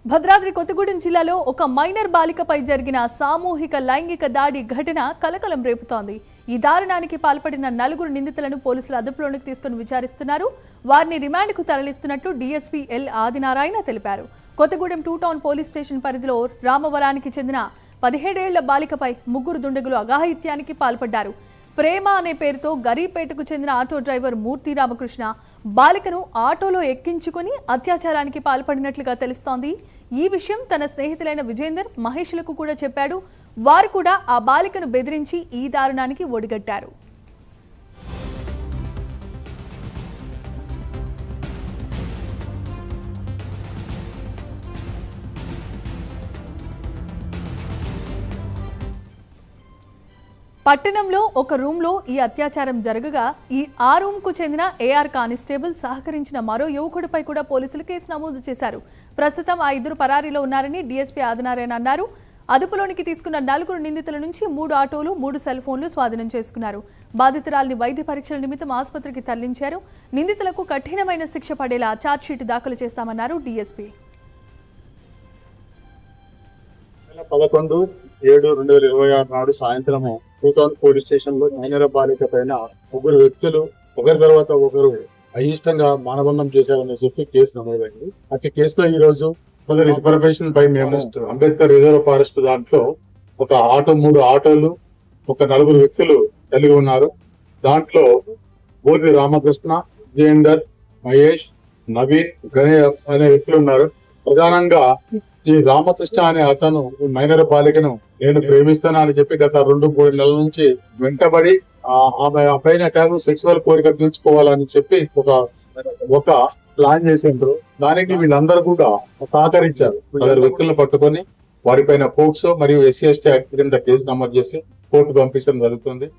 భద్రాద్రి కొత్తగూడెం జిల్లాలో ఒక మైనర్ బాలికపై జరిగిన సామూహిక లైంగిక దాడి ఘటన కలకలం రేపుతోంది. ఈ దారుణానికి పాల్పడిన 4 నిందితులను పోలీసులు అదుపులోకి తీసుకుని విచారిస్తున్నారు. వారిని రిమాండ్కు తరలిస్తున్నట్లు డీఎస్పీ ఎల్ ఆదినారాయణ తెలిపారు. కొత్తగూడెం 2 టౌన్ పోలీస్ స్టేషన్ పరిధిలో రామవరానికి చెందిన 17 ఏళ్ల బాలికపై 3 దుండగులు అఘాయిత్యానికి పాల్పడ్డారు. ప్రేమ అనే పేరుతో గరీపేటకు చెందిన ఆటో డ్రైవర్ మూర్తి రామకృష్ణ బాలికను ఆటోలో ఎక్కించుకుని అత్యాచారానికి పాల్పడినట్లుగా తెలుస్తోంది. ఈ విషయం తన స్నేహితులైన విజేందర్, మహేష్లకు కూడా చెప్పాడు. వారు కూడా ఆ బాలికను బెదిరించి ఈ దారుణానికి ఒడిగట్టారు. పట్టణంలో ఒక రూమ్లో ఈ అత్యాచారం జరగగా ఆ రూమ్కు చెందిన ఏఆర్ కానిస్టేబుల్ సహకరించిన మరో యువకుడిపై కూడా పోలీసులు కేసు నమోదు చేశారు. ప్రస్తుతం ఆ 2 పరారీలో ఉన్నారని డీఎస్పీ ఆదినారాయణ అన్నారు. అదుపులోనికి తీసుకున్న 4 నిందితుల నుంచి 3 ఆటోలు, 3 సెల్ ఫోన్లు స్వాధీనం చేసుకున్నారు. బాధితురాలిని వైద్య పరీక్షల నిమిత్తం ఆసుపత్రికి తరలించారు. నిందితులకు కఠినమైన శిక్ష పడేలా ఛార్జ్షీట్ దాఖలు చేస్తామన్నారు డీఎస్పీ. 11/7/2026 నాడు సాయంత్రం 2 టౌన్ పోలీస్ స్టేషన్ లో మైనర్ బాలిక పైన 3 వ్యక్తులు ఒకరి తర్వాత ఒకరు అయిష్టంగా మానభంగం చేశారని చెప్పి కేసు నమోదైంది. అట్టి కేసులో ఈ రోజు ఫర్దర్ ఇన్ఫర్మేషన్ పై మేము అంబేద్కర్ రిజర్వ్ ఫారెస్ట్ దాంట్లో ఒక ఆటో, 3 ఆటోలు, ఒక 4 వ్యక్తులు కలిగి ఉన్నారు. దాంట్లో మూర్తి రామకృష్ణ, విజేందర్, మహేష్, నవీన్, గణేష్ అనే వ్యక్తులు ఉన్నారు. ప్రధానంగా ఈ రామకృష్ణ అనే అతను మైనర్ బాలికను నేను ప్రేమిస్తాను అని చెప్పి గత 2-3 నెలల నుంచి వెంటబడి ఆమె పైన కాదు సెక్సువల్ కోరిక తీర్చుకోవాలని చెప్పి ఒక ప్లాన్ చేసిండ్రు. దానికి వీళ్ళందరూ కూడా సహకరించారు. 10 వ్యక్తులను పట్టుకొని వారిపైన పోక్సో మరియు SC/ST యాక్ట్ కింద కేసు నమోదు చేసి కోర్టు పంపించడం జరుగుతుంది.